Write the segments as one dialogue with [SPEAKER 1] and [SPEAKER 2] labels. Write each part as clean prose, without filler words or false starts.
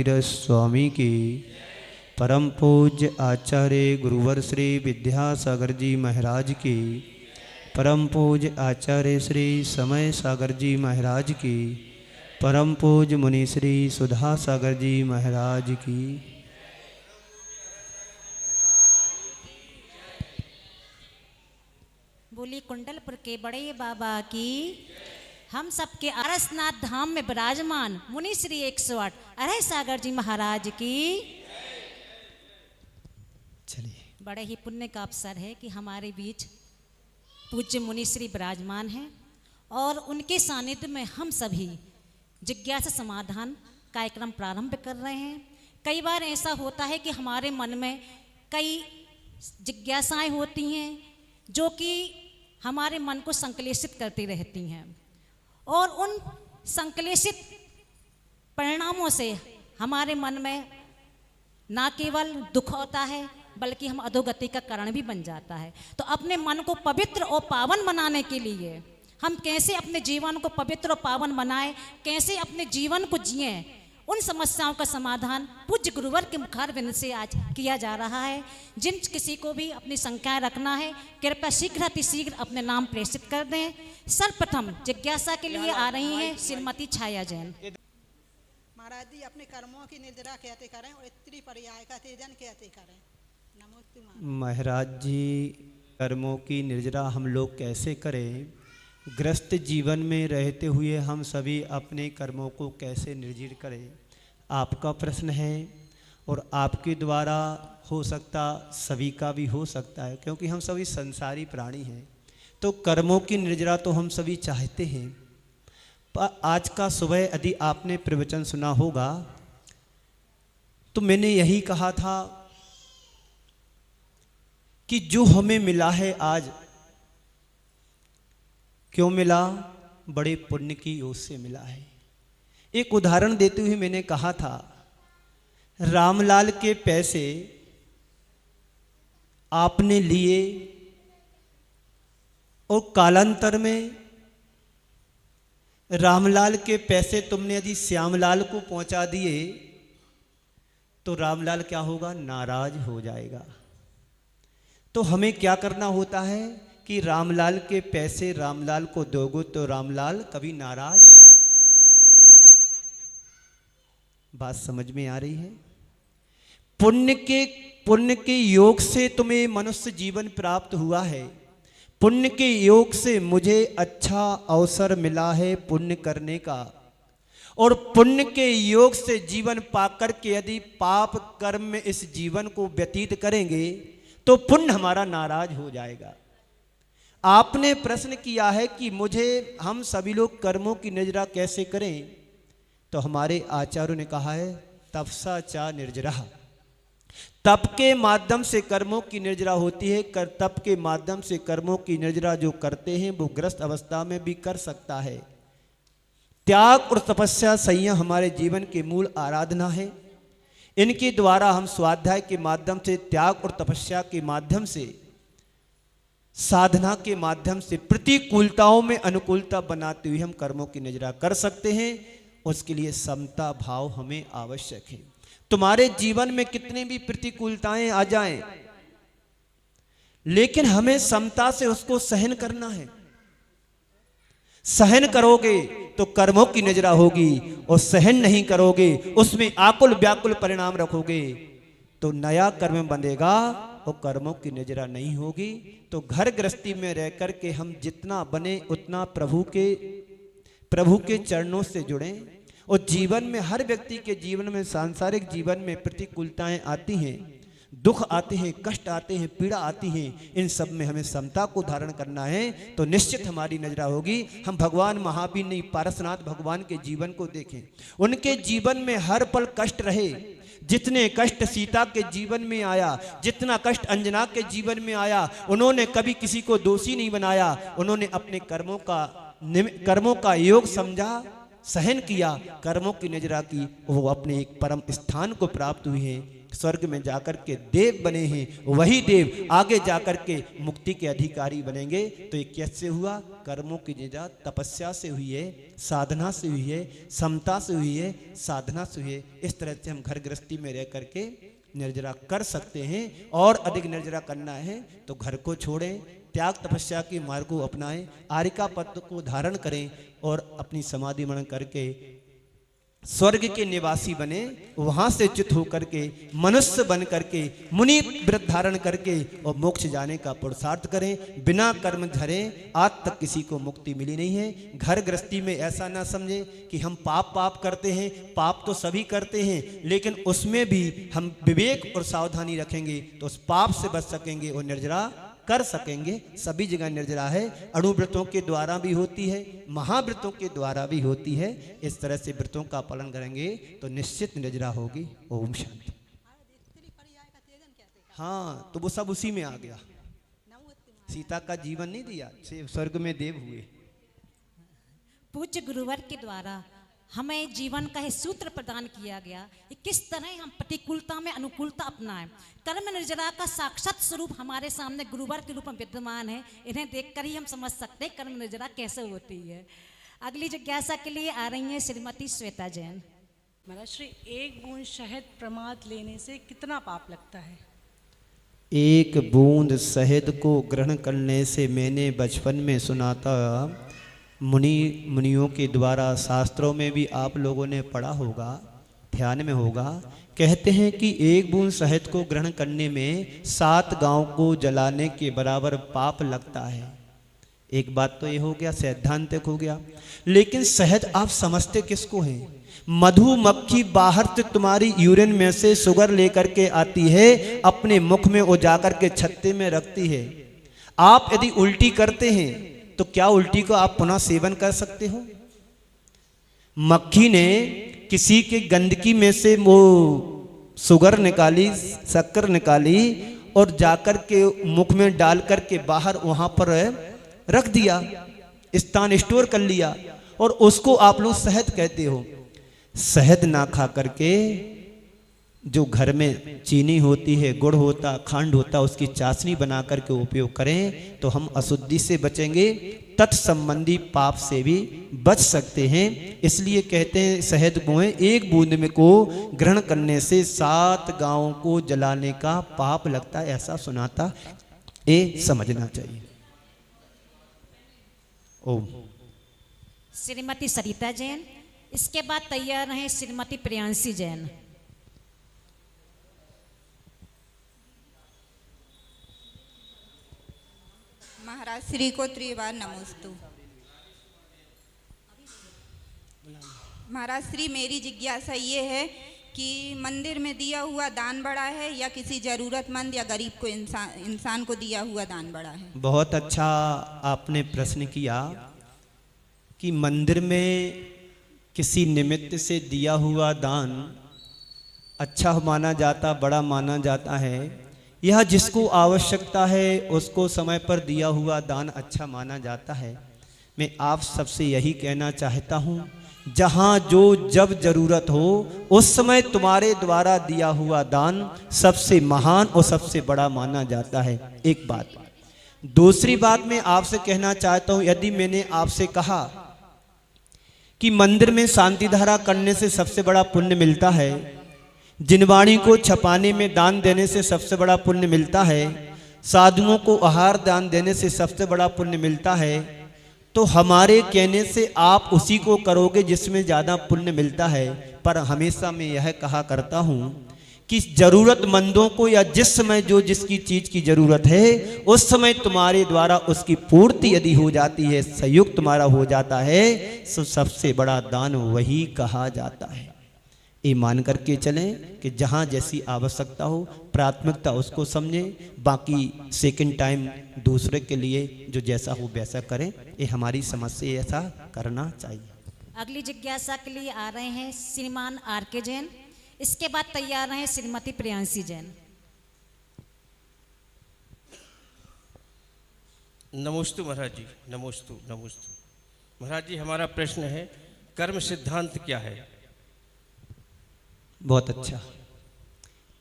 [SPEAKER 1] स्वामी की परम पूज्य आचार्य गुरुवर श्री विद्यासागर जी महाराज की परम पूज्य आचार्य श्री समय सागर जी महाराज की परम पूज्य मुनि श्री सुधा सागर जी महाराज की।
[SPEAKER 2] बोली कुंडलपुर के बड़े बाबा की। हम सबके आरसनाथ धाम में विराजमान मुनि श्री 108 अरह सागर जी महाराज की।
[SPEAKER 1] चलिए,
[SPEAKER 2] बड़े ही पुण्य का अवसर है कि हमारे बीच पूज्य मुनि श्री विराजमान हैं और उनके सानिध्य में हम सभी जिज्ञासा समाधान कार्यक्रम प्रारंभ कर रहे हैं। कई बार ऐसा होता है कि हमारे मन में कई जिज्ञासाएं होती हैं जो कि हमारे मन को संक्लेशित करती रहती हैं और उन संक्लेशित परिणामों से हमारे मन में ना केवल दुख होता है बल्कि हम अधोगति का कारण भी बन जाता है। तो अपने मन को पवित्र और पावन बनाने के लिए हम कैसे अपने जीवन को पवित्र और पावन बनाएं, कैसे अपने जीवन को जिएं, उन समस्याओं का समाधान पूज्य गुरुवर के मुखारबिंद से आज किया जा रहा है। जिन किसी को भी अपनी शंकाएं रखना है कृपया शीघ्र अतिशीघ्र अपने नाम प्रेषित कर दें। सर्वप्रथम जिज्ञासा के लिए आ रही हैं श्रीमती छाया जैन।
[SPEAKER 3] महाराज जी अपने कर्मों की निर्जरा कैसे करें और स्त्री पर्याय का तेजन कैसे करें? नमोस्तु
[SPEAKER 1] महाराज जी, कर्मों की निर्जरा हम लोग कैसे करें? ग्रस्त जीवन में रहते हुए हम सभी अपने कर्मों को कैसे निर्जीर करें, आपका प्रश्न है और आपके द्वारा हो सकता सभी का भी हो सकता है, क्योंकि हम सभी संसारी प्राणी हैं। तो कर्मों की निर्जरा तो हम सभी चाहते हैं। पर आज का सुबह यदि आपने प्रवचन सुना होगा तो मैंने यही कहा था कि जो हमें मिला है आज, क्यों मिला? बड़े पुण्य की ओर से मिला है। एक उदाहरण देते हुए मैंने कहा था, रामलाल के पैसे आपने लिए और कालांतर में रामलाल के पैसे तुमने यदि श्यामलाल को पहुंचा दिए तो रामलाल क्या होगा? नाराज हो जाएगा। तो हमें क्या करना होता है कि रामलाल के पैसे रामलाल को दोगे तो रामलाल कभी नाराज। बात समझ में आ रही है? पुण्य के योग से तुम्हें मनुष्य जीवन प्राप्त हुआ है। पुण्य के योग से मुझे अच्छा अवसर मिला है पुण्य करने का, और पुण्य के योग से जीवन पाकर के यदि पाप कर्म में इस जीवन को व्यतीत करेंगे तो पुण्य हमारा नाराज हो जाएगा। आपने प्रश्न किया है कि मुझे हम सभी लोग कर्मों की निर्जरा कैसे करें, तो हमारे आचार्यों ने कहा है तपसा चा निर्जरा। तप के माध्यम से कर्मों की निर्जरा होती है। तप के माध्यम से कर्मों की निर्जरा जो करते हैं वो ग्रस्त अवस्था में भी कर सकता है। त्याग और तपस्या संयम हमारे जीवन के मूल आराधना है। इनके द्वारा हम स्वाध्याय के माध्यम से, त्याग और तपस्या के माध्यम से, साधना के माध्यम से प्रतिकूलताओं में अनुकूलता बनाते हुए हम कर्मों की निर्जरा कर सकते हैं। उसके लिए समता भाव हमें आवश्यक है। तुम्हारे जीवन में कितनी भी प्रतिकूलताएं आ जाएं, लेकिन हमें समता से उसको सहन करना है। सहन करोगे तो कर्मों की निर्जरा होगी, और सहन नहीं करोगे, उसमें आकुल व्याकुल परिणाम रखोगे तो नया कर्म बंधेगा और कर्मों की निर्जरा नहीं होगी। तो घर गृहस्थी में रह कर के हम जितना बने उतना प्रभु के चरणों से जुड़ें। और जीवन में, हर व्यक्ति के जीवन में, सांसारिक जीवन में प्रतिकूलताएं आती हैं, दुख आते हैं, कष्ट आते हैं, पीड़ा आती है। इन सब में हमें समता को धारण करना है तो निश्चित हमारी नजरा होगी। हम भगवान महावीर नहीं, पारसनाथ भगवान के जीवन को देखें। उनके जीवन में हर पल कष्ट रहे। जितने कष्ट सीता के जीवन में आया, जितना कष्ट अंजना के जीवन में आया, उन्होंने कभी किसी को दोषी नहीं बनाया। उन्होंने अपने कर्मों का योग समझा, सहन किया, कर्मों की निर्जरा की, वो अपने एक परम स्थान को प्राप्त हुए हैं। स्वर्ग में जाकर के देव बने हैं, वही देव आगे जाकर के मुक्ति के अधिकारी बनेंगे। तो ये कैसे हुआ? कर्मों की निजात तपस्या से हुई है, साधना से हुई है, समता से हुई है, साधना से हुई है। इस तरह से हम घर गृहस्थी में रह करके निर्जरा कर सकते हैं। और अधिक निर्जरा करना है तो घर को छोड़ें, त्याग तपस्या के मार्ग को अपनाएं, आरिका पद को धारण करें और अपनी समाधि मनन करके स्वर्ग के निवासी बने। वहां से च्युत होकर के मनुष्य बन करके मुनि व्रत धारण करके और मोक्ष जाने का पुरुषार्थ करें। बिना कर्म धरे आज तक किसी को मुक्ति मिली नहीं है। घर गृहस्थी में ऐसा ना समझे कि हम पाप करते हैं। पाप तो सभी करते हैं, लेकिन उसमें भी हम विवेक और सावधानी रखेंगे तो उस पाप से बच सकेंगे और निर्जरा कर सकेंगे। सभी जगह निर्जरा है, अणुव्रतों के द्वारा भी होती है, महाव्रतों के द्वारा भी होती है। इस तरह से व्रतों का पालन करेंगे तो निश्चित निर्जरा होगी। ओम शांति। हाँ, तो वो सब उसी में आ गया। सीता का जीवन नहीं दिया, स्वर्ग में देव हुए।
[SPEAKER 2] पूज्य गुरुवर के द्वारा हमें जीवन का ही सूत्र प्रदान किया गया कि किस तरह हम प्रतिकूलता में अनुकूलता अपनाएं। कर्म निर्जरा का साक्षात स्वरूप हमारे सामने गुरुवर के रूप में विद्यमान है। इन्हें देखकर ही हम समझ सकते हैं कर्म निर्जरा कैसे होती है। अगली जिज्ञासा के लिए आ रही हैं श्रीमती श्वेता जैन।
[SPEAKER 4] महाराज श्री, एक बूंद शहद प्रमाद लेने से कितना पाप लगता है?
[SPEAKER 1] एक बूंद शहद को ग्रहण करने से मैंने बचपन में सुना था, मुनियों के द्वारा, शास्त्रों में भी आप लोगों ने पढ़ा होगा, ध्यान में होगा। कहते हैं कि एक बूंद शहद को ग्रहण करने में 7 गांव को जलाने के बराबर पाप लगता है। एक बात तो ये हो गया, सैद्धांतिक हो गया। लेकिन शहद आप समझते किसको हैं? मधुमक्खी बाहर से तुम्हारी यूरिन में से शुगर लेकर के आती है, अपने मुख में वो जाकर के छत्ते में रखती है। आप यदि उल्टी करते हैं तो क्या उल्टी को आप पुनः सेवन कर सकते हो? मक्खी ने किसी के गंदगी में से वो शुगर निकाली, शक्कर निकाली और जाकर के मुख में डाल कर के बाहर वहां पर रख दिया, स्थान स्टोर कर लिया, और उसको आप लोग शहद कहते हो। शहद ना खा करके जो घर में चीनी होती है, गुड़ होता, खांड होता, उसकी चाशनी बना करके उपयोग करें तो हम अशुद्धि से बचेंगे, तत्संबंधी पाप से भी बच सकते हैं। इसलिए कहते हैं शहद बोएं, एक बूंद में को ग्रहण करने से 7 गांवों को जलाने का पाप लगता है, ऐसा सुनाता। ये समझना चाहिए। ओम।
[SPEAKER 2] श्रीमती सरिता जैन। इसके बाद तैयार हैं श्रीमती प्रियांशी जैन।
[SPEAKER 5] महाराज श्री को त्रिवार नमोस्तु। महाराज श्री, मेरी जिज्ञासा ये है कि मंदिर में दिया हुआ दान बड़ा है या किसी जरूरतमंद या गरीब को इंसान को दिया हुआ दान बड़ा है?
[SPEAKER 1] बहुत अच्छा आपने प्रश्न किया कि मंदिर में किसी निमित्त से दिया हुआ दान अच्छा माना जाता, बड़ा माना जाता है। यह जिसको आवश्यकता है उसको समय पर दिया हुआ दान अच्छा माना जाता है। मैं आप सबसे यही कहना चाहता हूँ, जहाँ जो जब जरूरत हो उस समय तुम्हारे द्वारा दिया हुआ दान सबसे महान और सबसे बड़ा माना जाता है। एक बात। दूसरी बात मैं आपसे कहना चाहता हूँ, यदि मैंने आपसे कहा कि मंदिर में शांति धारा करने से सबसे बड़ा पुण्य मिलता है, जिनवाणी को छपाने में दान देने से सबसे बड़ा पुण्य मिलता है, साधुओं को आहार दान देने से सबसे बड़ा पुण्य मिलता है, तो हमारे कहने से आप उसी को करोगे जिसमें ज़्यादा पुण्य मिलता है। पर हमेशा मैं यह कहा करता हूँ कि जरूरतमंदों को या जिस समय जो जिसकी चीज़ की ज़रूरत है उस समय तुम्हारे द्वारा उसकी पूर्ति यदि हो जाती है, सहयोग तुम्हारा हो जाता है, तो सबसे बड़ा दान वही कहा जाता है। ये मान करके चलें कि जहाँ जैसी आवश्यकता हो प्राथमिकता उसको समझें, बाकी सेकंड टाइम दूसरे के लिए जो जैसा हो वैसा करें। ये हमारी समझ से ऐसा करना चाहिए।
[SPEAKER 2] अगली जिज्ञासा के लिए आ रहे हैं श्रीमान आर के जैन। इसके बाद तैयार हैं श्रीमती प्रियांशी जैन।
[SPEAKER 6] नमोस्तु महाराज जी, नमोस्तु नमोस्तु। महाराज जी, हमारा प्रश्न है, कर्म सिद्धांत क्या है?
[SPEAKER 1] बहुत अच्छा।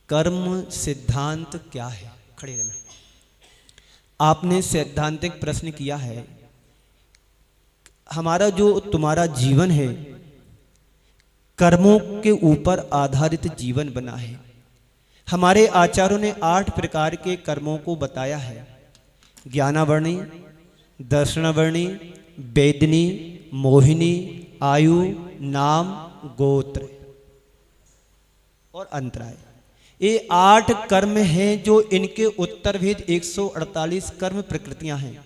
[SPEAKER 1] कर्म सिद्धांत क्या है? खड़े रहना। आपने सैद्धांतिक प्रश्न किया है। हमारा जो तुम्हारा जीवन है कर्मों के ऊपर आधारित जीवन बना है। हमारे आचार्यों ने 8 प्रकार के कर्मों को बताया है। ज्ञानावर्णी, दर्शनावर्णी, वेदनी, मोहिनी, आयु, नाम, गोत्र और अंतराय। ये 8 कर्म हैं जो इनके उत्तरभेद 148 कर्म प्रकृतियां हैं।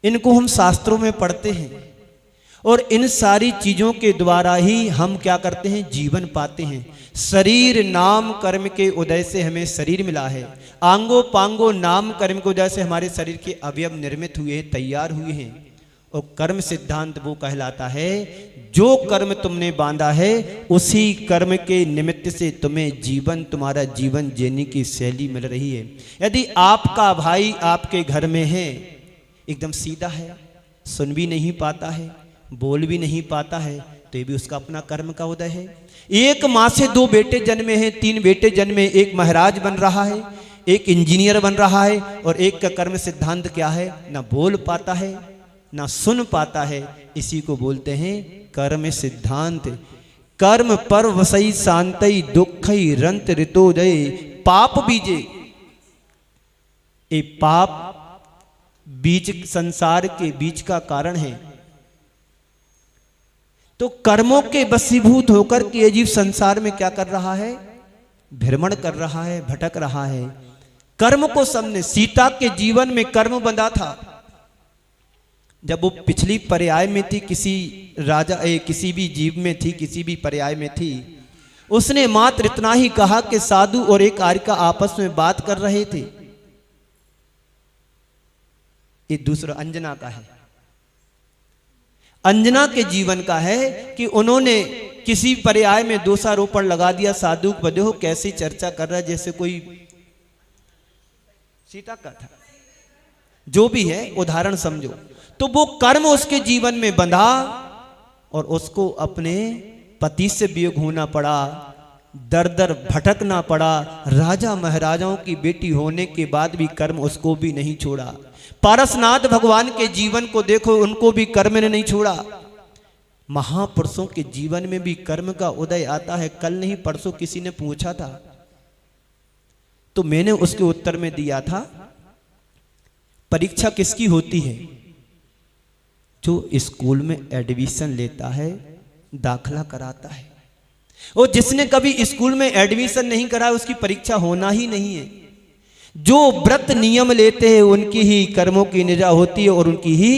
[SPEAKER 1] इनको हम शास्त्रों में पढ़ते हैं और इन सारी चीजों के द्वारा ही हम क्या करते हैं? जीवन पाते हैं। शरीर नाम कर्म के उदय से हमें शरीर मिला है। आंगो पांगो नाम कर्म के उदय से हमारे शरीर के अवयव निर्मित हुए हैं, तैयार हुए हैं। और कर्म सिद्धांत वो कहलाता है जो कर्म तुमने बांधा है उसी कर्म के निमित्त से तुम्हें जीवन, तुम्हारा जीवन जीने की शैली मिल रही है। यदि आपका भाई आपके घर में है, एकदम सीधा है, सुन भी नहीं पाता है, बोल भी नहीं पाता है, तो ये भी उसका अपना कर्म का उदय है। एक माँ से 2 बेटे जन्मे हैं, 3 बेटे जन्मे, एक महाराज बन रहा है, एक इंजीनियर बन रहा है, और एक का कर्म सिद्धांत क्या है? ना बोल पाता है ना सुन पाता है। इसी को बोलते हैं कर्म सिद्धांत। कर्म पर वसई शांतई दुखई रंत ऋतोदय पाप बीजे। ये पाप बीज संसार के बीज का कारण है। तो कर्मों के वशीभूत होकर के ये जीव संसार में क्या कर रहा है? भ्रमण कर रहा है, भटक रहा है। कर्म को सबने, सीता के जीवन में कर्म बंधा था। जब वो पिछली पर्याय में थी, किसी राजा किसी भी जीव में थी, किसी भी पर्याय में थी, उसने मात्र इतना ही कहा कि साधु और एक आर्यिका आपस में बात कर रहे थे। ये दूसरा अंजना का है। अंजना के जीवन का है कि उन्होंने किसी पर्याय में दोषारोपण लगा दिया साधु को। देखो कैसी चर्चा कर रहा है, जैसे कोई सीता का था, जो भी है उदाहरण समझो। तो वो कर्म उसके जीवन में बंधा और उसको अपने पति से वियोग होना पड़ा, दर दर भटकना पड़ा। राजा महाराजाओं की बेटी होने के बाद भी कर्म उसको भी नहीं छोड़ा। पारसनाथ भगवान के जीवन को देखो, उनको भी कर्म ने नहीं छोड़ा। महापुरुषों के जीवन में भी कर्म का उदय आता है। कल नहीं परसों किसी ने पूछा था, तो मैंने उसके उत्तर में दिया था, परीक्षा किसकी होती है? जो स्कूल में एडमिशन लेता है, दाखला कराता है। और जिसने कभी स्कूल में एडमिशन नहीं करा उसकी परीक्षा होना ही नहीं है। जो व्रत नियम लेते हैं उनकी ही कर्मों की निजा होती है और उनकी ही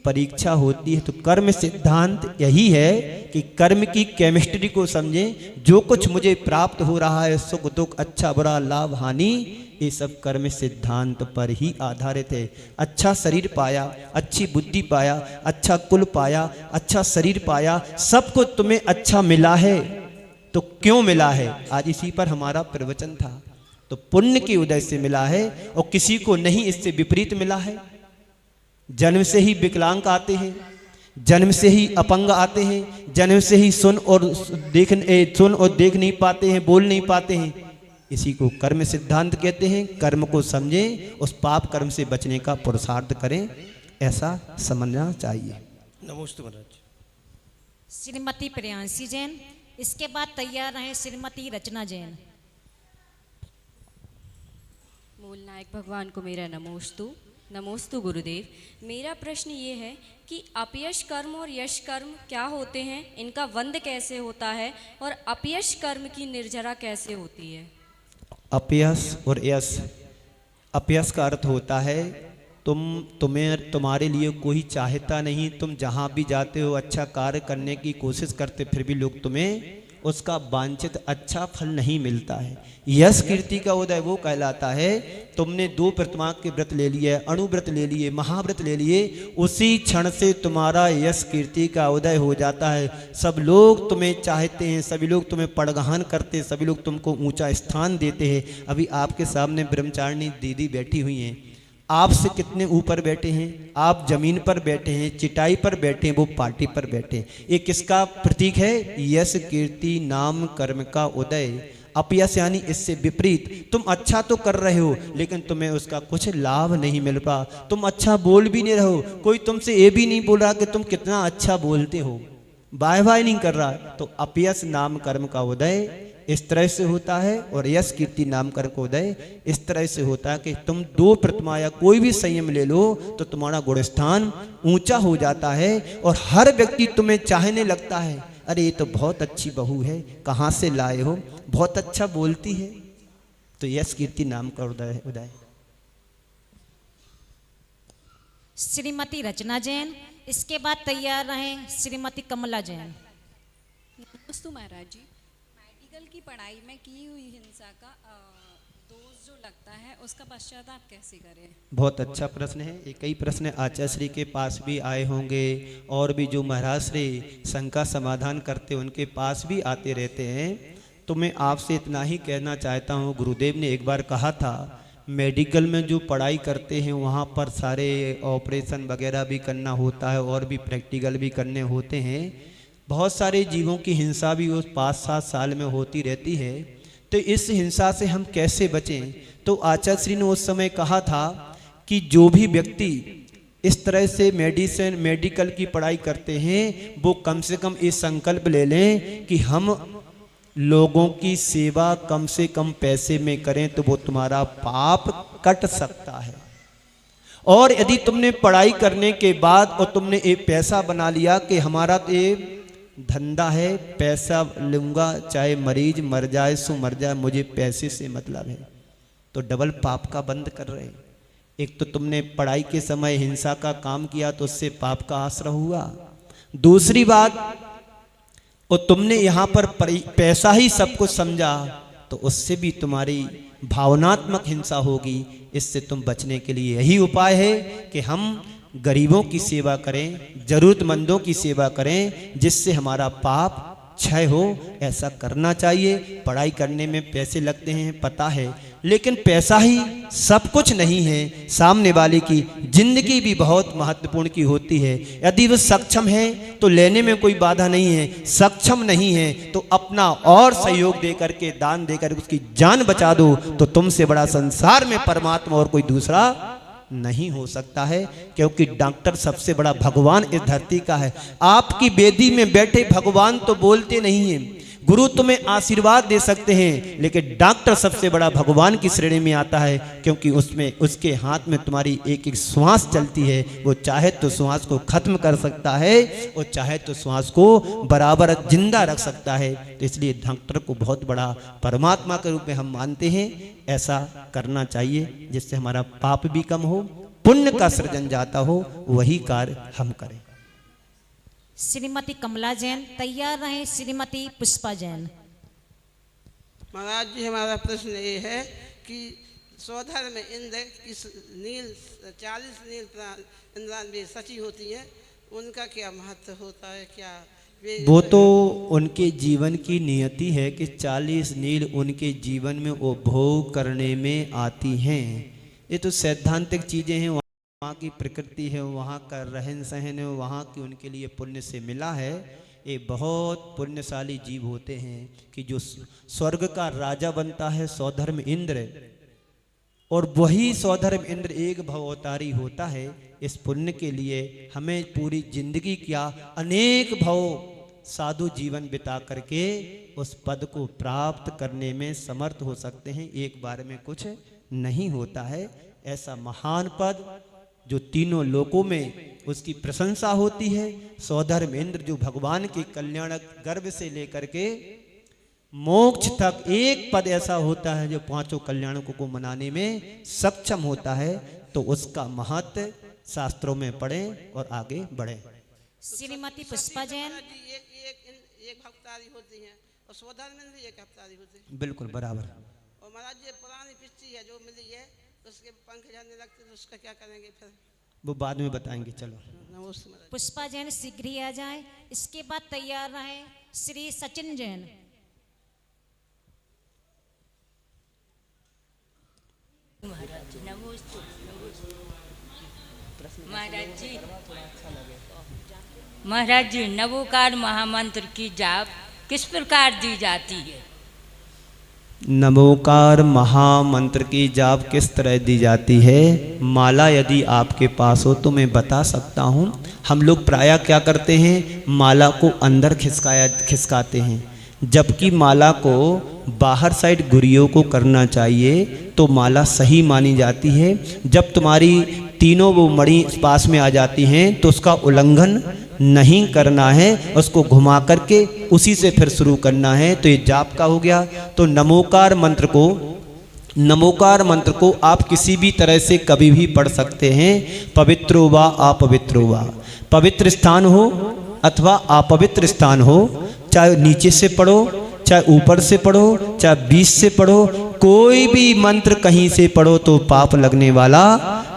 [SPEAKER 1] परीक्षा होती है। तो कर्म सिद्धांत यही है कि कर्म की केमिस्ट्री को समझें। जो कुछ मुझे प्राप्त हो रहा है, सुख दुख, अच्छा बुरा, लाभ हानि, ये सब कर्म सिद्धांत पर ही आधारित है। अच्छा शरीर पाया, अच्छी बुद्धि पाया, अच्छा कुल पाया, अच्छा शरीर पाया, सब कुछ तुम्हें अच्छा मिला है। तो क्यों मिला है? आज इसी पर हमारा प्रवचन था। तो पुण्य के उदय से मिला है और किसी को नहीं इससे विपरीत मिला है। जन्म से ही विकलांग आते हैं, जन्म से ही अपंग आते हैं, जन्म से ही सुन और देख नहीं पाते हैं, बोल नहीं पाते हैं। इसी को कर्म सिद्धांत कहते हैं। कर्म को समझें, उस पाप कर्म से बचने का पुरुषार्थ करें, ऐसा समझना चाहिए।
[SPEAKER 6] नमस्ते महाराज।
[SPEAKER 2] श्रीमती प्रियांशी जैन, इसके बाद तैयार रहे श्रीमती रचना जैन।
[SPEAKER 7] मूल नायक भगवान को मेरा नमोस्तु। नमोस्तु गुरुदेव। मेरा प्रश्न ये है कि अपयश कर्म और यश कर्म क्या होते हैं, इनका वंद कैसे होता है और अपयश कर्म की निर्जरा कैसे होती है?
[SPEAKER 1] अपयश और यश, अपयश का अर्थ होता है तुम्हारे लिए कोई चाहता नहीं, तुम जहाँ भी जाते हो अच्छा कार्य करने की कोशिश करते, फिर भी लोग तुम्हें उसका वांछित अच्छा फल नहीं मिलता है। यश कीर्ति का उदय वो कहलाता है तुमने 2 प्रतिमा के व्रत ले लिए, अणुव्रत ले लिए, महाव्रत ले लिए, उसी क्षण से तुम्हारा यश कीर्ति का उदय हो जाता है। सब लोग तुम्हें चाहते हैं, सभी लोग तुम्हें पड़गहान करते हैं, सभी लोग तुमको ऊंचा स्थान देते हैं। अभी आपके सामने ब्रह्मचारिणी दीदी बैठी हुई हैं, आपसे कितने ऊपर बैठे हैं। आप जमीन पर बैठे हैं, चिटाई पर बैठे हैं, वो पार्टी पर बैठे हैं। ये किसका प्रतीक है? यश कीर्ति नाम कर्म का उदय। अपयश यानी इससे विपरीत, तुम अच्छा तो कर रहे हो लेकिन तुम्हें उसका कुछ लाभ नहीं मिल पा, तुम अच्छा बोल भी नहीं रहे हो, कोई तुमसे ये भी नहीं बोल रहा कि तुम कितना अच्छा बोलते हो, बाय बाय नहीं कर रहा, तो अपयश नाम कर्म का उदय इस तरह से होता है और यश कीर्ति नाम कर्म का उदय इस तरह से होता है कि तुम दो प्रतिमा या कोई भी संयम ले लो तो तुम्हारा गुणस्थान ऊंचा हो जाता है और हर व्यक्ति तुम्हें चाहने लगता है, अरे ये तो बहुत अच्छी बहू है, कहाँ से लाए हो, बहुत अच्छा बोलती है, तो यश कीर्ति नाम का उदय।
[SPEAKER 2] श्रीमती रचना जैन, इसके बाद तैयार रहें श्रीमती कमला जैन।
[SPEAKER 8] नमस्ते महाराज जी, मेडिकल की पढ़ाई में की हुई हिंसा का दोष जो लगता है उसका पश्चाताप कैसे करें?
[SPEAKER 1] बहुत अच्छा प्रश्न है। ये कई प्रश्न आचार्य श्री के पास भी आए होंगे और भी जो महाराज श्री शंका समाधान करते उनके पास भी आते रहते हैं। तो मैं आपसे इतना ही कहना चाहता हूँ, गुरुदेव ने एक बार कहा था मेडिकल में जो पढ़ाई करते हैं वहाँ पर सारे ऑपरेशन वगैरह भी करना होता है और भी प्रैक्टिकल भी करने होते हैं। बहुत सारे जीवों की हिंसा भी उस 5-7 साल में होती रहती है, तो इस हिंसा से हम कैसे बचें? तो आचार्य श्री ने उस समय कहा था कि जो भी व्यक्ति इस तरह से मेडिकल की पढ़ाई करते हैं वो कम से कम ये संकल्प ले लें कि हम लोगों की सेवा कम से कम पैसे में करें तो वो तुम्हारा पाप कट सकता है। और यदि तुमने पढ़ाई करने के बाद और तुमने एक पैसा बना लिया कि हमारा तो ये धंधा है, पैसा लूंगा चाहे मरीज मर जाए सो मर जाए, मुझे पैसे से मतलब है, तो डबल पाप का बंद कर रहे। एक तो तुमने पढ़ाई के समय हिंसा का काम किया तो उससे पाप का आश्रय हुआ, दूसरी बात और तुमने यहाँ पर पैसा ही सब कुछ समझा तो उससे भी तुम्हारी भावनात्मक हिंसा होगी। इससे तुम बचने के लिए यही उपाय है कि हम गरीबों की सेवा करें, जरूरतमंदों की सेवा करें, जिससे हमारा पाप क्षय हो। ऐसा करना चाहिए। पढ़ाई करने में पैसे लगते हैं पता है, लेकिन पैसा ही सब कुछ नहीं है। सामने वाले की जिंदगी भी बहुत महत्वपूर्ण की होती है। यदि वह सक्षम है तो लेने में कोई बाधा नहीं है, सक्षम नहीं है तो अपना और सहयोग दे करके, दान दे करके उसकी जान बचा दो, तो तुमसे बड़ा संसार में परमात्मा और कोई दूसरा नहीं हो सकता है। क्योंकि डॉक्टर सबसे बड़ा भगवान इस धरती का है। आपकी वेदी में बैठे भगवान तो बोलते नहीं हैं, गुरु तुम्हें आशीर्वाद दे सकते हैं, लेकिन डॉक्टर सबसे बड़ा भगवान की श्रेणी में आता है, क्योंकि उसमें उसके हाथ में तुम्हारी एक एक श्वास चलती है। वो चाहे तो श्वास को खत्म कर सकता है और चाहे तो श्वास को बराबर जिंदा रख सकता है। तो इसलिए डॉक्टर को बहुत बड़ा परमात्मा के रूप में हम मानते हैं। ऐसा करना चाहिए जिससे हमारा पाप भी कम हो, पुण्य का सृजन जाता हो, वही कार्य हम करें।
[SPEAKER 2] श्रीमती कमला जैन, तैयार रहें श्रीमती पुष्पा जैन।
[SPEAKER 9] महाराज जी, हमारा प्रश्न ये है कि स्वधर्म इंद्र किस नील 40 नील इंद्रान भी सची होती है, उनका क्या महत्व होता है? क्या
[SPEAKER 1] वो तो उनके जीवन की नियति है कि 40 नील उनके जीवन में उपभोग करने में आती हैं। ये तो सैद्धांतिक चीज़ें हैं, वहाँ की प्रकृति है, वहाँ का रहन सहन है, वहाँ की उनके लिए पुण्य से मिला है। ये बहुत पुण्यशाली जीव होते हैं कि जो स्वर्ग का राजा बनता है स्वधर्म इंद्र, और वही स्वधर्म इंद्र एक भवतारी होता है। इस पुण्य के लिए हमें पूरी जिंदगी क्या अनेक भव साधु जीवन बिता करके उस पद को प्राप्त करने में समर्थ हो सकते हैं। एक बार में कुछ नहीं होता है। ऐसा महान पद जो तीनों लोकों में उसकी प्रशंसा होती है। स्वधर्म इंद्र जो भगवान के कल्याण गर्भ से लेकर के मोक्ष तक एक पद ऐसा होता है जो 5 कल्याणों को मनाने में सक्षम होता है। तो उसका महत्व शास्त्रों में पढ़ें और आगे बढ़ें।
[SPEAKER 2] श्रीमती पुष्पा जैन,
[SPEAKER 9] एक भक्तारी होती है और स्वधर्म इंद्र एक भक्तारी होती है।
[SPEAKER 1] बिल्कुल बराबर।
[SPEAKER 9] और महाराज जी, पुरानी पिच्ची है जो मिली है, उसके पंख झड़ने लगते तो उसका क्या करेंगे फिर?
[SPEAKER 1] वो बाद में बताएंगे। चलो,
[SPEAKER 2] पुष्पा जैन शीघ्र ही आ जाएं। इसके बाद तैयार रहें श्री सचिन जैन।
[SPEAKER 10] महाराज जी, नवोकार महामंत्र की जाप किस प्रकार दी जाती है?
[SPEAKER 1] नमोकार महामंत्र की जाप किस तरह दी जाती है? माला यदि आपके पास हो तो मैं बता सकता हूँ। हम लोग प्रायः क्या करते हैं, माला को अंदर खिसकाते हैं, जबकि माला को बाहर साइड गुरियों को करना चाहिए तो माला सही मानी जाती है। जब तुम्हारी तीनों वो मणि पास में आ जाती हैं तो उसका उल्लंघन नहीं करना है, उसको घुमा करके उसी से फिर शुरू करना है। तो ये जाप का हो गया। तो नमोकार मंत्र को आप किसी भी तरह से कभी भी पढ़ सकते हैं, पवित्रो वा अपवित्रो वा। पवित्र स्थान हो अथवा अपवित्र स्थान हो, चाहे नीचे से पढ़ो, चाहे ऊपर से पढ़ो, चाहे बीच से पढ़ो, कोई भी मंत्र कहीं से पढ़ो तो पाप लगने वाला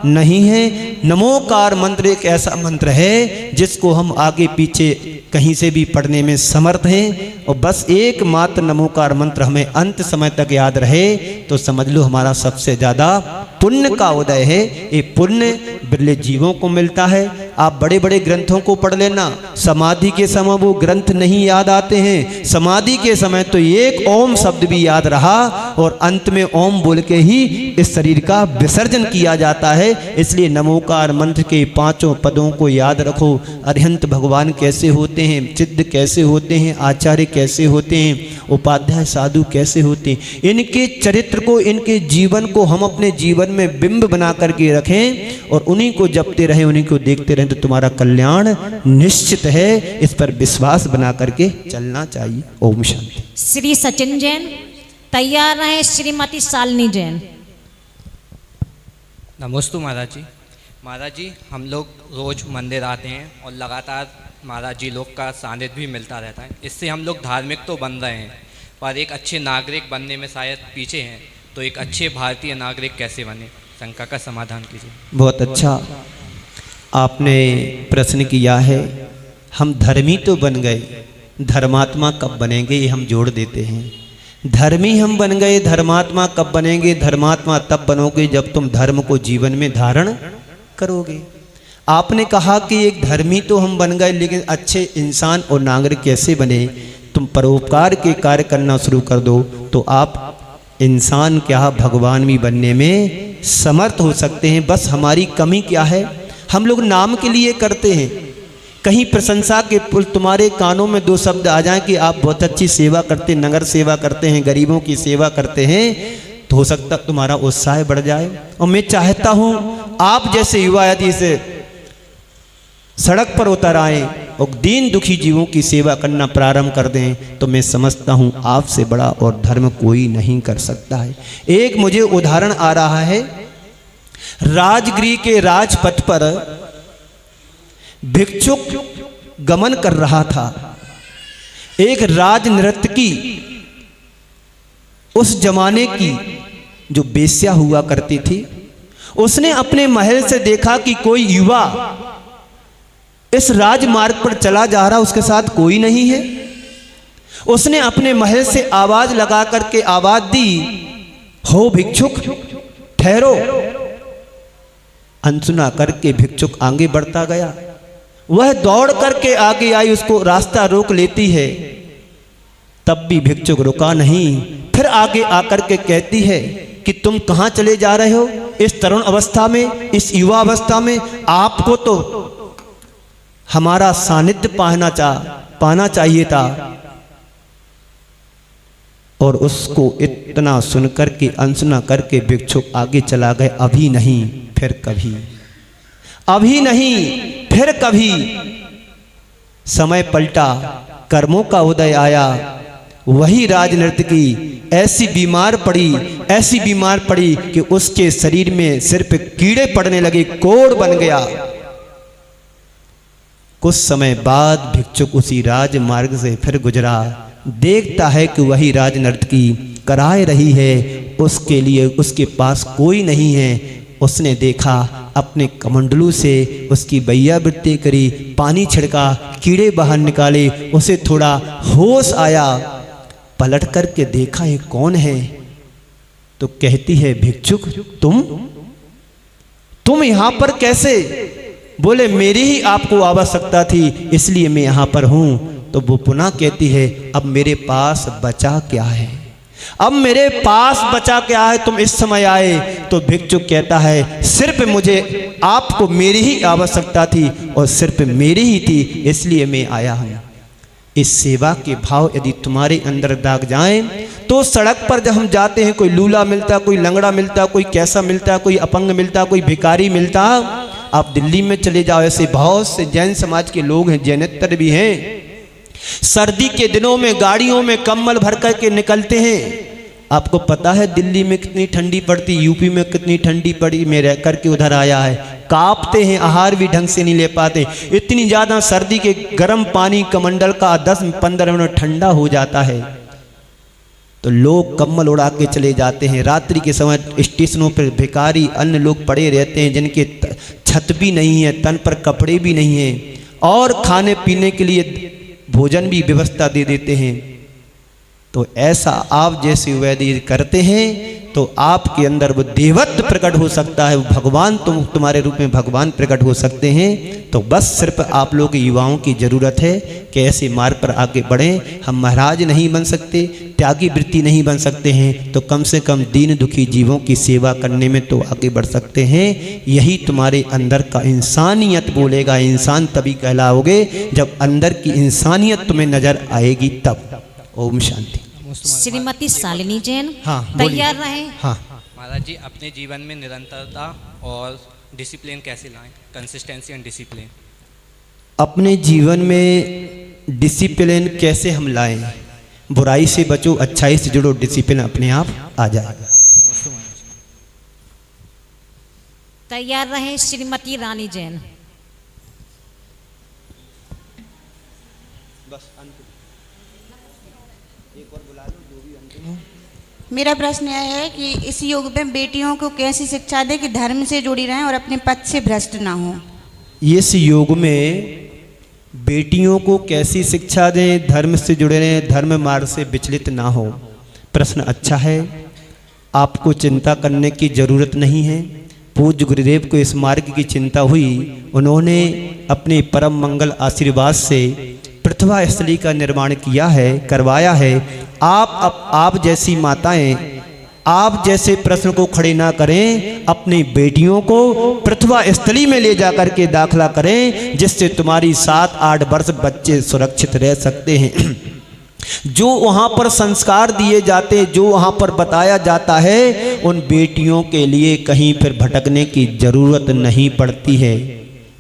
[SPEAKER 1] नहीं है। नमोकार मंत्र एक ऐसा मंत्र है जिसको हम आगे पीछे कहीं से भी पढ़ने में समर्थ हैं, और बस एकमात्र नमोकार मंत्र हमें अंत समय तक याद रहे तो समझ लो हमारा सबसे ज़्यादा पुण्य का उदय है। ये पुण्य बिरले जीवों को मिलता है। आप बड़े बड़े ग्रंथों को पढ़ लेना, समाधि के समय वो ग्रंथ नहीं याद आते हैं। समाधि के समय तो एक ओम शब्द भी याद रहा और अंत में ओम बोल के ही इस शरीर का विसर्जन किया जाता है। इसलिए नमोकार मंत्र के 5 पदों को याद रखो। अरिहंत भगवान कैसे होते हैं, सिद्ध कैसे होते हैं, आचार्य कैसे होते हैं, उपाध्याय साधु कैसे होते हैं, इनके चरित्र को, इनके जीवन को हम अपने जीवन में बिंब बना करके रखें और उन्हीं को जपते रहें, उन्हीं को देखते रहें तो तुम्हारा कल्याण निश्चित है। इस पर विश्वास बना करके चलना चाहिए। ओम शांति।
[SPEAKER 2] श्री सचिन जैन तैयार रहे, श्रीमती शालिनी जैन।
[SPEAKER 11] नमस्ते महाराज जी। महाराज जी, हम लोग रोज मंदिर आते हैं और लगातार महाराज जी लोग का सानिध्य भी मिलता रहता है। इससे हम लोग धार्मिक तो बन रहे हैं, पर एक अच्छे नागरिक बनने में शायद पीछे हैं। तो एक अच्छे भारतीय नागरिक कैसे बने, शंका का समाधान कीजिए।
[SPEAKER 1] बहुत अच्छा आपने प्रश्न किया है। हम धर्मी तो बन गए, धर्मात्मा कब बनेंगे ये हम जोड़ देते हैं। धर्मी हम बन गए, धर्मात्मा कब बनेंगे? धर्मात्मा तब बनोगे जब तुम धर्म को जीवन में धारण करोगे। आपने कहा कि एक धर्मी तो हम बन गए, लेकिन अच्छे इंसान और नागरिक कैसे बने? तुम परोपकार के कार्य करना शुरू कर दो तो आप इंसान क्या भगवान भी बनने में समर्थ हो सकते हैं। बस हमारी कमी क्या है, हम लोग नाम के लिए करते हैं। कहीं प्रशंसा के पुल तुम्हारे कानों में 2 शब्द आ जाएं कि आप बहुत अच्छी सेवा करते, नगर सेवा करते हैं, गरीबों की सेवा करते हैं, तो हो सकता तुम्हारा उत्साह बढ़ जाए। और मैं चाहता हूँ आप जैसे युवा यदि से सड़क पर उतर आए और दीन दुखी जीवों की सेवा करना प्रारंभ कर दें तो मैं समझता हूँ आपसे बड़ा और धर्म कोई नहीं कर सकता है। एक मुझे उदाहरण आ रहा है, राजगृह के राजपथ पर भिक्षुक गमन कर रहा था। एक राज नर्तकी, उस जमाने की जो बेश्या हुआ करती थी, उसने अपने महल से देखा कि कोई युवा इस राजमार्ग पर चला जा रहा, उसके साथ कोई नहीं है। उसने अपने महल से आवाज लगा करके आवाज दी, हो भिक्षुक ठहरो। अनसुना करके भिक्षुक आगे बढ़ता गया। वह दौड़ करके आगे आई, उसको रास्ता रोक लेती है, तब भी भिक्षुक रुका नहीं। फिर आगे आकर के कहती है कि तुम कहाँ चले जा रहे हो इस तरुण अवस्था में, इस युवा अवस्था में? आपको तो हमारा सानिध्य पाना चाहिए था। और उसको इतना सुनकर के अनसुना करके भिक्षुक आगे चला गया। अभी नहीं फिर कभी, अभी नहीं फिर कभी। समय पलटा, कर्मों का उदय आया। वही राजनर्तकी ऐसी बीमार पड़ी कि उसके शरीर में सिर पे कीड़े पड़ने लगे, कोढ़ बन गया। कुछ समय बाद भिक्षुक उसी राजमार्ग से फिर गुजरा, देखता है कि वही राजनर्तकी कराए रही है, उसके लिए उसके पास कोई नहीं है। उसने देखा, अपने कमंडलू से उसकी बैयावृत्ति करी, पानी छिड़का, कीड़े बाहर निकाले, उसे थोड़ा होश आया। पलट करके देखा ये कौन है, तो कहती है भिक्षुक तुम यहां पर कैसे? बोले मेरी ही आपको आवश्यकता थी इसलिए मैं यहां पर हूं। तो वो पुनः कहती है अब मेरे पास बचा क्या है? अब मेरे पास बचा क्या है, तुम इस समय आए। तो भिक्षुक कहता है सिर्फ मुझे आपको मेरी ही आवश्यकता थी और सिर्फ मेरी ही थी, इसलिए मैं आया हूँ। इस सेवा के भाव यदि तुम्हारे अंदर दाग जाएं तो सड़क पर जब हम जाते हैं, कोई लूला मिलता, कोई लंगड़ा मिलता, कोई कैसा मिलता, कोई अपंग मिलता, कोई भिखारी मिलता, आप दिल्ली में चले जाओ, ऐसे बहुत से जैन समाज के लोग हैं, जैनेतर भी हैं, सर्दी के दिनों में गाड़ियों में कंबल भर करके निकलते हैं। आपको पता है दिल्ली में कितनी ठंडी पड़ती, यूपी में कितनी ठंडी पड़ी, मैं रह करके उधर आया है, कांपते हैं, आहार भी ढंग से नहीं ले पाते, इतनी ज़्यादा सर्दी के गर्म पानी कमंडल का 10-15 मिनट ठंडा हो जाता है। तो लोग कम्बल उड़ा के चले जाते हैं। रात्रि के समय स्टेशनों पर भिखारी अन्य लोग पड़े रहते हैं, जिनके छत भी नहीं है, तन पर कपड़े भी नहीं हैं, और खाने पीने के लिए भोजन भी व्यवस्था दे देते हैं। तो ऐसा आप जैसे वैद्य करते हैं तो आपके अंदर वो देवत्व प्रकट हो सकता है, भगवान तुम्हारे रूप में भगवान प्रकट हो सकते हैं। तो बस सिर्फ आप लोग युवाओं की ज़रूरत है कि ऐसे मार्ग पर आगे बढ़ें। हम महाराज नहीं बन सकते, त्यागी वृत्ति नहीं बन सकते हैं, तो कम से कम दीन दुखी जीवों की सेवा करने में तो आगे बढ़ सकते हैं। यही तुम्हारे अंदर का इंसानियत बोलेगा। इंसान तभी कहलाओगे जब अंदर की इंसानियत तुम्हें नजर आएगी तब। ओम शांति।
[SPEAKER 2] श्रीमती शालिनी जैन,
[SPEAKER 1] हाँ,
[SPEAKER 2] तैयार रहे।
[SPEAKER 1] हाँ
[SPEAKER 11] महाराज जी, अपने जीवन में निरंतरता और डिसिप्लिन कैसे लाएं, कंसिस्टेंसी एंड डिसिप्लिन।
[SPEAKER 1] अपने जीवन में डिसिप्लिन कैसे हम लाएं, बुराई से बचो, अच्छाई से जुड़ो, डिसिप्लिन अपने आप आ जाएगा।
[SPEAKER 2] तैयार रहे श्रीमती रानी जैन।
[SPEAKER 5] मेरा प्रश्न यह है कि इस युग में बेटियों को कैसी शिक्षा दें कि धर्म से जुड़ी रहें और अपने पद से भ्रष्ट ना हो।
[SPEAKER 1] इस युग में बेटियों को कैसी शिक्षा दें, धर्म से जुड़े रहें, धर्म मार्ग से विचलित ना हो। प्रश्न अच्छा है, आपको चिंता करने की ज़रूरत नहीं है। पूज्य गुरुदेव को इस मार्ग की चिंता हुई, उन्होंने अपने परम मंगल आशीर्वाद से पृथ्वा स्थली का निर्माण किया है, करवाया है। आप जैसी माताएं आप जैसे प्रश्न को खड़े ना करें, अपनी बेटियों को पृथ्वा स्थली में ले जा करके दाखला करें, जिससे तुम्हारी 7-8 वर्ष बच्चे सुरक्षित रह सकते हैं। जो वहाँ पर संस्कार दिए जाते, जो वहाँ पर बताया जाता है, उन बेटियों के लिए कहीं फिर भटकने की जरूरत नहीं पड़ती है।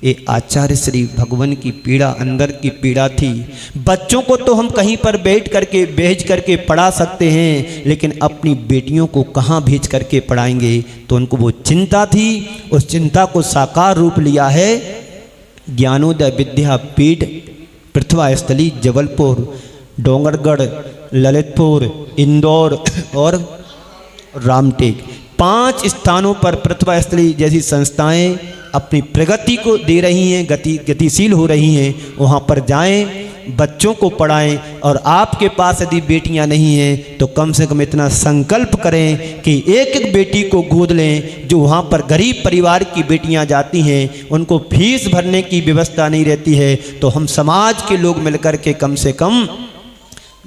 [SPEAKER 1] ये आचार्य श्री भगवान की पीड़ा, अंदर की पीड़ा थी। बच्चों को तो हम कहीं पर बैठ करके भेज करके पढ़ा सकते हैं, लेकिन अपनी बेटियों को कहाँ भेज करके पढ़ाएंगे। तो उनको वो चिंता थी, उस चिंता को साकार रूप लिया है ज्ञानोदय विद्यापीठ पृथ्वा स्थली जबलपुर, डोंगरगढ़, ललितपुर, इंदौर और रामटेक, 5 स्थानों पर पृथ्वा स्थली जैसी संस्थाएं अपनी प्रगति को दे रही हैं, गतिशील हो रही हैं। वहाँ पर जाएं, बच्चों को पढ़ाएं। और आपके पास यदि बेटियां नहीं हैं तो कम से कम इतना संकल्प करें कि एक एक बेटी को गोद लें। जो वहाँ पर गरीब परिवार की बेटियां जाती हैं, उनको फीस भरने की व्यवस्था नहीं रहती है, तो हम समाज के लोग मिलकर के कम से कम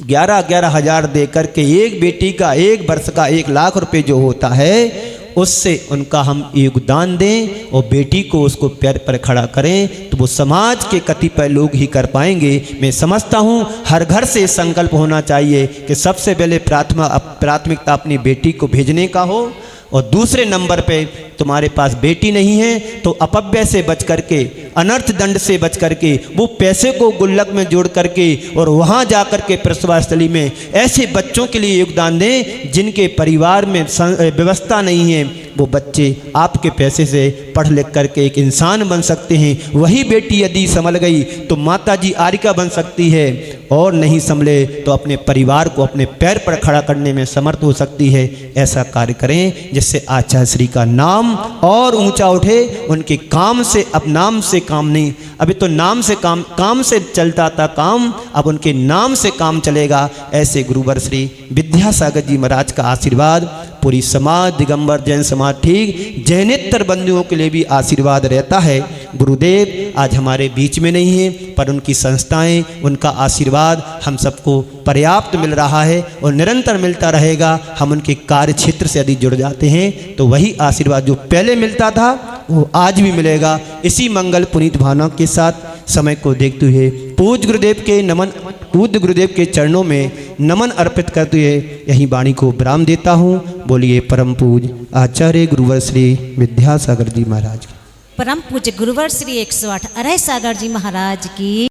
[SPEAKER 1] 11-11 हज़ार दे करके एक बेटी का 1 वर्ष का 1 लाख रुपए जो होता है, उससे उनका हम योगदान दें और बेटी को उसको पैर पर खड़ा करें, तो वो समाज के कतिपय लोग ही कर पाएंगे। मैं समझता हूँ हर घर से संकल्प होना चाहिए कि सबसे पहले प्राथमिकता अपनी बेटी को भेजने का हो, और दूसरे नंबर पे तुम्हारे पास बेटी नहीं है तो अपव्यय से बच करके, अनर्थ दंड से बच करके, वो पैसे को गुल्लक में जोड़ करके और वहाँ जा कर के प्रसवा स्थली में ऐसे बच्चों के लिए योगदान दें जिनके परिवार में व्यवस्था नहीं है। वो बच्चे आपके पैसे से पढ़ लिख करके एक इंसान बन सकते हैं। वही बेटी यदि संभल गई तो माता जी आरिका बन सकती है, और नहीं संभले तो अपने परिवार को अपने पैर पर खड़ा करने में समर्थ हो सकती है। ऐसा कार्य करें जिससे आचार्य श्री का नाम और ऊंचा उठे। उनके काम से, अब नाम से काम नहीं, अभी तो नाम से काम से चलता था काम, अब उनके नाम से काम चलेगा। ऐसे गुरुवर श्री विद्यासागर जी महाराज का आशीर्वाद पूरी समाज, दिगंबर जैन समाज, ठीक जैनेतर बंधुओं के लिए भी आशीर्वाद रहता है। गुरुदेव आज हमारे बीच में नहीं है, पर उनकी संस्थाएं, उनका आशीर्वाद हम सबको पर्याप्त मिल रहा है और निरंतर मिलता रहेगा। हम उनके कार्य क्षेत्र से यदि जुड़ जाते हैं तो वही आशीर्वाद जो पहले मिलता था वो आज भी मिलेगा। इसी मंगल पुनीत भावना के साथ समय को देखते हुए पूज्य गुरुदेव के नमन, पूज्य गुरुदेव के चरणों में नमन अर्पित करते हुए यही वाणी को विराम देता हूँ। बोलिए परम पूज्य आचार्य गुरुवर श्री विद्यासागर जी महाराज की।
[SPEAKER 2] परम पूज्य गुरुवर श्री 108 अरय सागर जी महाराज की।